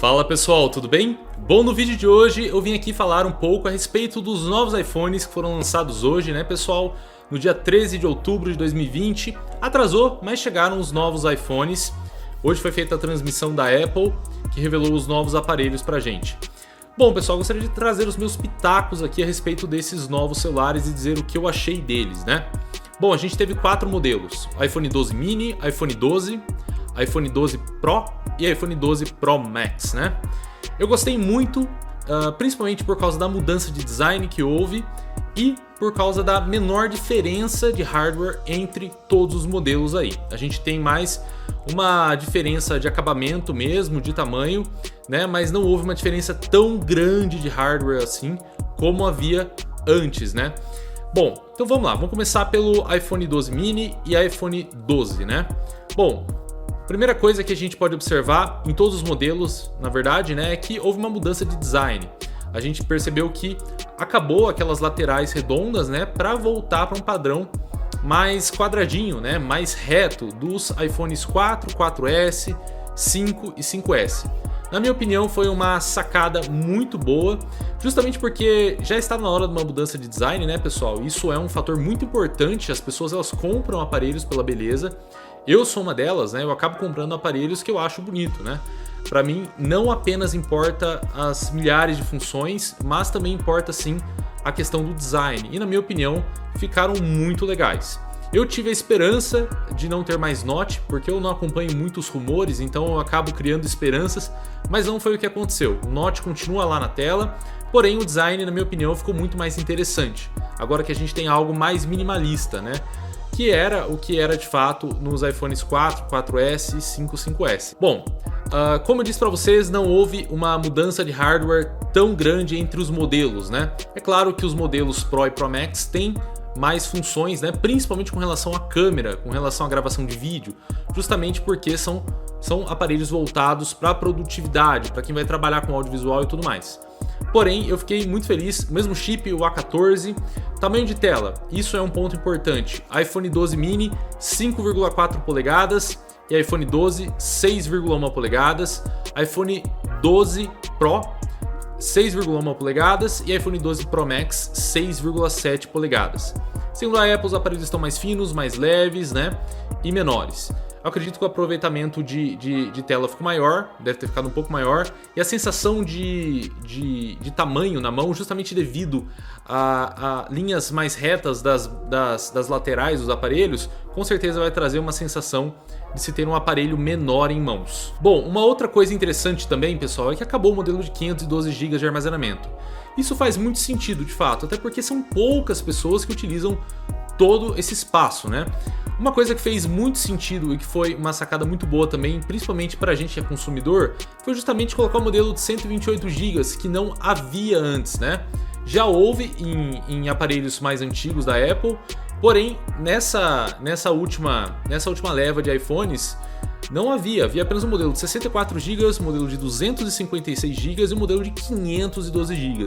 Fala pessoal, tudo bem? Bom, no vídeo de hoje eu vim aqui falar um pouco a respeito dos novos iPhones que foram lançados hoje, né pessoal? No dia 13 de outubro de 2020, atrasou, mas chegaram os novos iPhones. Hoje foi feita a transmissão da Apple, que revelou os novos aparelhos pra gente. Bom pessoal, gostaria de trazer os meus pitacos aqui a respeito desses novos celulares e dizer o que eu achei deles, né? Bom, a gente teve 4 modelos, iPhone 12 mini, iPhone 12, iPhone 12 Pro e iPhone 12 Pro Max, né? Eu gostei muito, principalmente por causa da mudança de design que houve e por causa da menor diferença de hardware entre todos os modelos aí. A gente tem mais uma diferença de acabamento mesmo, de tamanho, né? Mas não houve uma diferença tão grande de hardware assim como havia antes, né? Bom, então vamos lá, vamos começar pelo iPhone 12 mini e iPhone 12, né? Bom, primeira coisa que a gente pode observar em todos os modelos, na verdade, né, é que houve uma mudança de design. A gente percebeu que acabou aquelas laterais redondas, né, para voltar para um padrão mais quadradinho, né, mais reto dos iPhones 4, 4S, 5 e 5S. Na minha opinião, foi uma sacada muito boa, justamente porque já está na hora de uma mudança de design, né, pessoal? Isso é um fator muito importante. As pessoas elas compram aparelhos pela beleza. Eu sou uma delas, né? Eu acabo comprando aparelhos que eu acho bonito, né? Para mim, não apenas importa as milhares de funções, mas também importa sim a questão do design. E na minha opinião, ficaram muito legais. Eu tive a esperança de não ter mais Note, porque eu não acompanho muitos rumores, então eu acabo criando esperanças, mas não foi o que aconteceu. O Note continua lá na tela, porém o design, na minha opinião, ficou muito mais interessante. Agora que a gente tem algo mais minimalista, né? Que era o que era de fato nos iPhones 4, 4S e 5, 5S. Bom, como eu disse para vocês, não houve uma mudança de hardware tão grande entre os modelos, né? É claro que os modelos Pro e Pro Max têm mais funções, né? Principalmente com relação à câmera, com relação à gravação de vídeo, justamente porque são aparelhos voltados para a produtividade, para quem vai trabalhar com audiovisual e tudo mais. Porém, eu fiquei muito feliz, mesmo chip, o A14, tamanho de tela, isso é um ponto importante. iPhone 12 mini, 5,4 polegadas e iPhone 12, 6,1 polegadas, iPhone 12 Pro, 6,1 polegadas e iPhone 12 Pro Max 6,7 polegadas. Segundo a Apple, os aparelhos estão mais finos, mais leves, né, e menores. Eu acredito que o aproveitamento de tela ficou maior, deve ter ficado um pouco maior, e a sensação de tamanho na mão, justamente devido a linhas mais retas das laterais dos aparelhos, com certeza vai trazer uma sensação de se ter um aparelho menor em mãos. Bom, uma outra coisa interessante também, pessoal, é que acabou o modelo de 512 GB de armazenamento. Isso faz muito sentido, de fato, até porque são poucas pessoas que utilizam todo esse espaço, né? Uma coisa que fez muito sentido e que foi uma sacada muito boa também, principalmente para a gente que é consumidor, foi justamente colocar o modelo de 128 GB que não havia antes, né? Já houve em aparelhos mais antigos da Apple, porém nessa última leva de iPhones não havia apenas um modelo de 64 GB, um modelo de 256 GB e um modelo de 512 GB.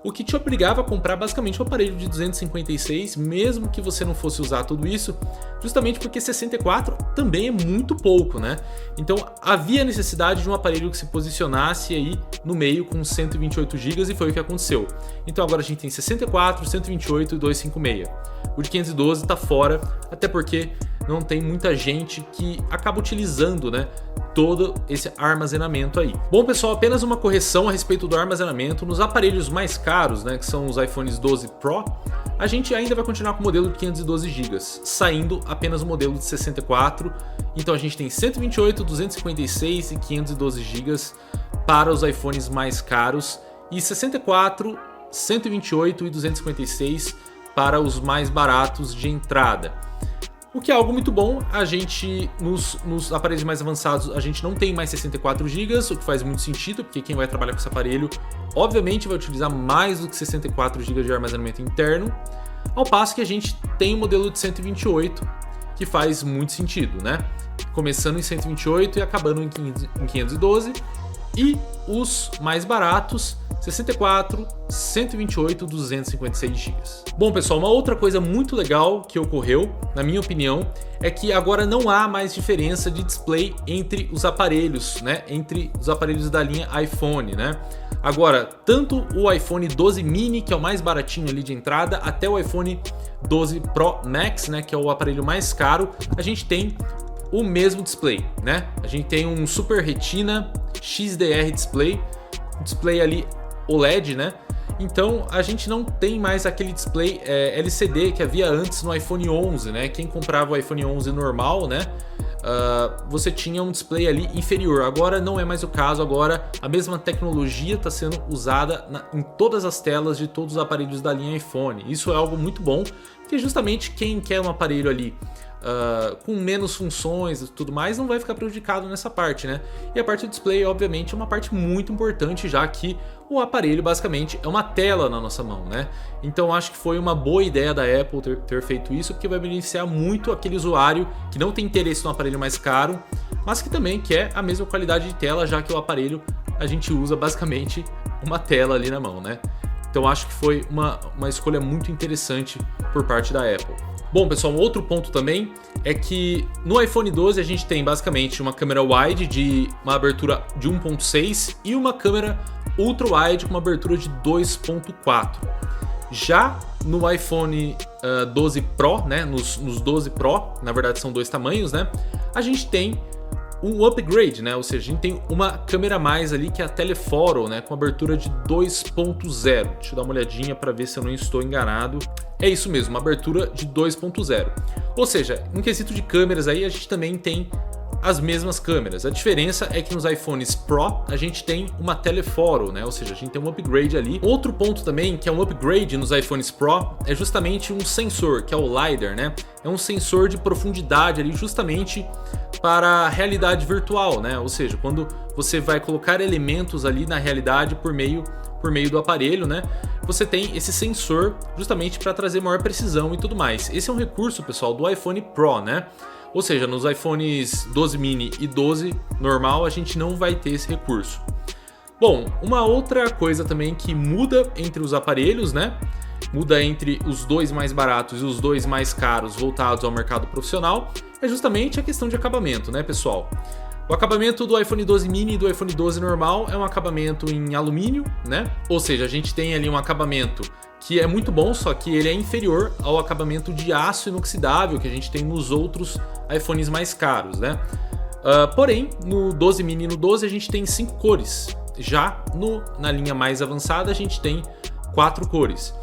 O que te obrigava a comprar basicamente um aparelho de 256, mesmo que você não fosse usar tudo isso, justamente porque 64 também é muito pouco, né? Então havia necessidade de um aparelho que se posicionasse aí no meio com 128 GB e foi o que aconteceu. Então agora a gente tem 64, 128 e 256. O de 512 está fora, até porque não tem muita gente que acaba utilizando, né, todo esse armazenamento aí. Bom pessoal, apenas uma correção a respeito do armazenamento. Nos aparelhos mais caros, né, que são os iPhones 12 Pro, a gente ainda vai continuar com o modelo de 512 GB, saindo apenas o modelo de 64. Então a gente tem 128, 256 e 512 GB para os iPhones mais caros e 64, 128 e 256 para os mais baratos de entrada. O que é algo muito bom, a gente, nos aparelhos mais avançados, a gente não tem mais 64 GB, o que faz muito sentido, porque quem vai trabalhar com esse aparelho, obviamente vai utilizar mais do que 64 GB de armazenamento interno, ao passo que a gente tem o modelo de 128, que faz muito sentido, né? Começando em 128 e acabando em 512, e os mais baratos, 64, 128, 256 GB. Bom, pessoal, uma outra coisa muito legal que ocorreu, na minha opinião, é que agora não há mais diferença de display entre os aparelhos, né? Entre os aparelhos da linha iPhone, né? Agora, tanto o iPhone 12 mini, que é o mais baratinho ali de entrada, até o iPhone 12 Pro Max, né, que é o aparelho mais caro, a gente tem o mesmo display, né? A gente tem um Super Retina XDR display, display ali OLED, né? Então a gente não tem mais aquele display LCD que havia antes no iPhone 11, né? Quem comprava o iPhone 11 normal, né? Você tinha um display ali inferior. Agora não é mais o caso. Agora a mesma tecnologia está sendo usada em todas as telas de todos os aparelhos da linha iPhone. Isso é algo muito bom, porque justamente quem quer um aparelho ali com menos funções e tudo mais, não vai ficar prejudicado nessa parte, né? E a parte do display, obviamente, é uma parte muito importante, já que o aparelho basicamente é uma tela na nossa mão, né? Então acho que foi uma boa ideia da Apple ter feito isso, porque vai beneficiar muito aquele usuário que não tem interesse no aparelho mais caro, mas que também quer a mesma qualidade de tela, já que o aparelho a gente usa basicamente uma tela ali na mão, né? Então acho que foi uma escolha muito interessante por parte da Apple. Bom, pessoal, um outro ponto também é que no iPhone 12 a gente tem basicamente uma câmera wide de uma abertura de 1.6 e uma câmera ultra wide com uma abertura de 2.4. Já no iPhone 12 Pro, né, nos 12 Pro, na verdade são dois tamanhos, né, a gente tem um upgrade, né? Ou seja, a gente tem uma câmera a mais ali que é a telephoto, né? Com abertura de 2.0. Deixa eu dar uma olhadinha para ver se eu não estou enganado. É isso mesmo, uma abertura de 2.0. Ou seja, no quesito de câmeras aí a gente também tem as mesmas câmeras. A diferença é que nos iPhones Pro a gente tem uma telephoto, né? Ou seja, a gente tem um upgrade ali. Outro ponto também que é um upgrade nos iPhones Pro é justamente um sensor, que é o LiDAR, né? É um sensor de profundidade ali justamente para a realidade virtual, né? Ou seja, quando você vai colocar elementos ali na realidade por meio do aparelho, né? Você tem esse sensor justamente para trazer maior precisão e tudo mais. Esse é um recurso, pessoal, do iPhone Pro, né? Ou seja, nos iPhones 12 mini e 12 normal a gente não vai ter esse recurso. Bom, uma outra coisa também que muda entre os aparelhos, né? Muda entre os dois mais baratos e os dois mais caros voltados ao mercado profissional, é justamente a questão de acabamento, né, pessoal? O acabamento do iPhone 12 mini e do iPhone 12 normal é um acabamento em alumínio, né? Ou seja, a gente tem ali um acabamento que é muito bom, só que ele é inferior ao acabamento de aço inoxidável que a gente tem nos outros iPhones mais caros, né? Porém, no 12 mini e no 12 a gente tem 5 cores. Já na linha mais avançada a gente tem 4 cores.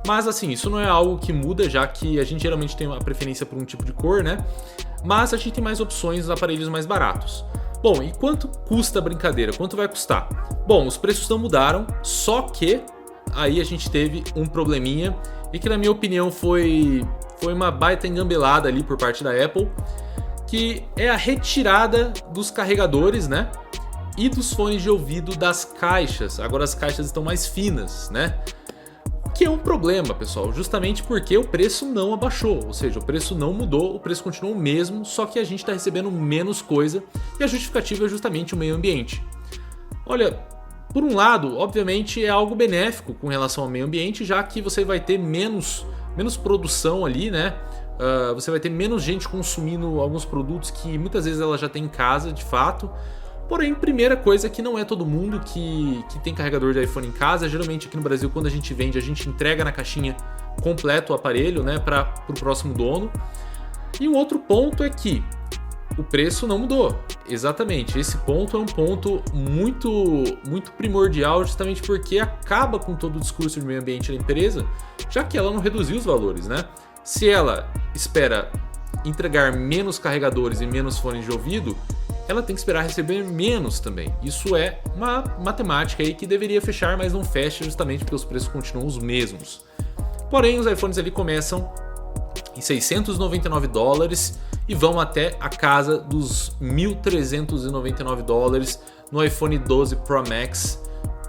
Mas assim, isso não é algo que muda, já que a gente geralmente tem uma preferência por um tipo de cor, né? Mas a gente tem mais opções nos aparelhos mais baratos. Bom, e quanto custa a brincadeira? Quanto vai custar? Bom, os preços não mudaram, só que aí a gente teve um probleminha e que na minha opinião foi uma baita engambelada ali por parte da Apple, que é a retirada dos carregadores, né? E dos fones de ouvido das caixas. Agora as caixas estão mais finas, né? Que é um problema, pessoal, justamente porque o preço não abaixou, ou seja, o preço não mudou, o preço continuou o mesmo, só que a gente está recebendo menos coisa e a justificativa é justamente o meio ambiente. Olha, por um lado, obviamente é algo benéfico com relação ao meio ambiente, já que você vai ter menos produção ali, né? Você vai ter menos gente consumindo alguns produtos que muitas vezes ela já tem em casa, de fato. Porém, primeira coisa é que não é todo mundo que tem carregador de iPhone em casa. Geralmente aqui no Brasil, quando a gente vende, a gente entrega na caixinha completo o aparelho, né, para o próximo dono. E um outro ponto é que o preço não mudou. Exatamente, esse ponto é um ponto muito primordial, justamente porque acaba com todo o discurso de meio ambiente da empresa, já que ela não reduziu os valores, né? Se ela espera entregar menos carregadores e menos fones de ouvido, ela tem que esperar receber menos também. Isso é uma matemática aí que deveria fechar, mas não fecha justamente porque os preços continuam os mesmos. Porém, os iPhones ali começam em $699 e vão até a casa dos $1.399 no iPhone 12 Pro Max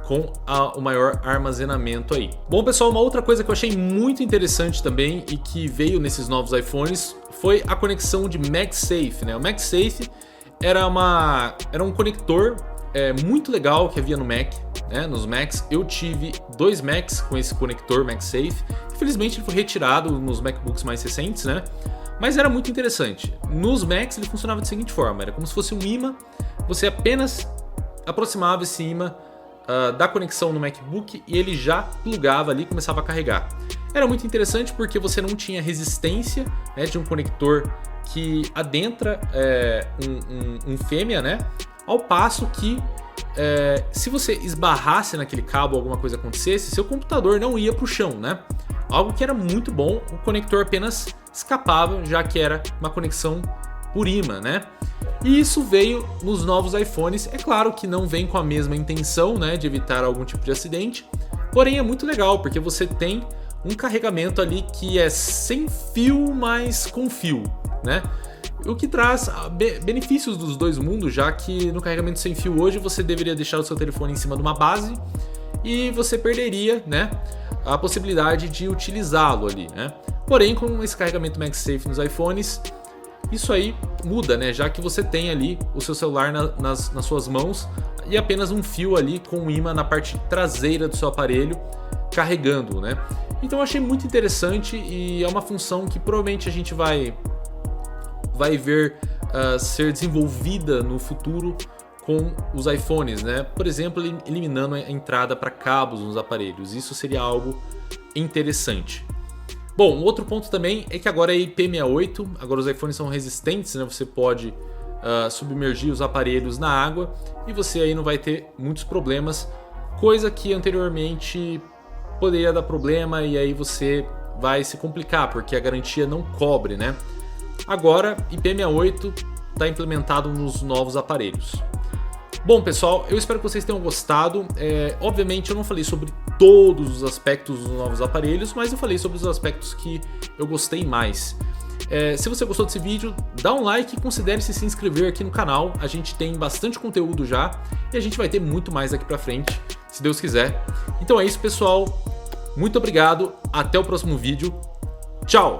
com o maior armazenamento aí. Bom, pessoal, uma outra coisa que eu achei muito interessante também e que veio nesses novos iPhones foi a conexão de MagSafe, né? O MagSafe era um conector muito legal que havia no Mac, né, nos Macs. Eu tive 2 Macs com esse conector MagSafe. Infelizmente ele foi retirado nos MacBooks mais recentes, né? Mas era muito interessante. Nos Macs ele funcionava da seguinte forma, era como se fosse um imã, você apenas aproximava esse imã da conexão no MacBook e ele já plugava ali e começava a carregar. Era muito interessante porque você não tinha resistência, né, de um conector que adentra um fêmea, né? Ao passo que se você esbarrasse naquele cabo ou alguma coisa acontecesse, seu computador não ia para o chão, né? Algo que era muito bom, o conector apenas escapava, já que era uma conexão por imã, né? E isso veio nos novos iPhones. É claro que não vem com a mesma intenção, né, de evitar algum tipo de acidente, porém é muito legal porque você tem um carregamento ali que é sem fio, mas com fio, né? O que traz benefícios dos dois mundos, já que no carregamento sem fio hoje você deveria deixar o seu telefone em cima de uma base e você perderia, né, a possibilidade de utilizá-lo ali, né? Porém, com esse carregamento MagSafe nos iPhones, isso aí muda, né? Já que você tem ali o seu celular nas suas mãos e apenas um fio ali com um imã na parte traseira do seu aparelho carregando, né? Então eu achei muito interessante e é uma função que provavelmente a gente vai ver ser desenvolvida no futuro com os iPhones, né? Por exemplo, eliminando a entrada para cabos nos aparelhos. Isso seria algo interessante. Bom, um outro ponto também é que agora é IP68, agora os iPhones são resistentes, né? Você pode submergir os aparelhos na água e você aí não vai ter muitos problemas, coisa que anteriormente poderia dar problema e aí você vai se complicar, porque a garantia não cobre, né? Agora, IP68 está implementado nos novos aparelhos. Bom, pessoal, eu espero que vocês tenham gostado. Obviamente eu não falei sobre todos os aspectos dos novos aparelhos, mas eu falei sobre os aspectos que eu gostei mais. Se você gostou desse vídeo, dá um like e considere se inscrever aqui no canal. A gente tem bastante conteúdo já e a gente vai ter muito mais daqui pra frente, se Deus quiser. Então é isso, pessoal. Muito obrigado, até o próximo vídeo. Tchau!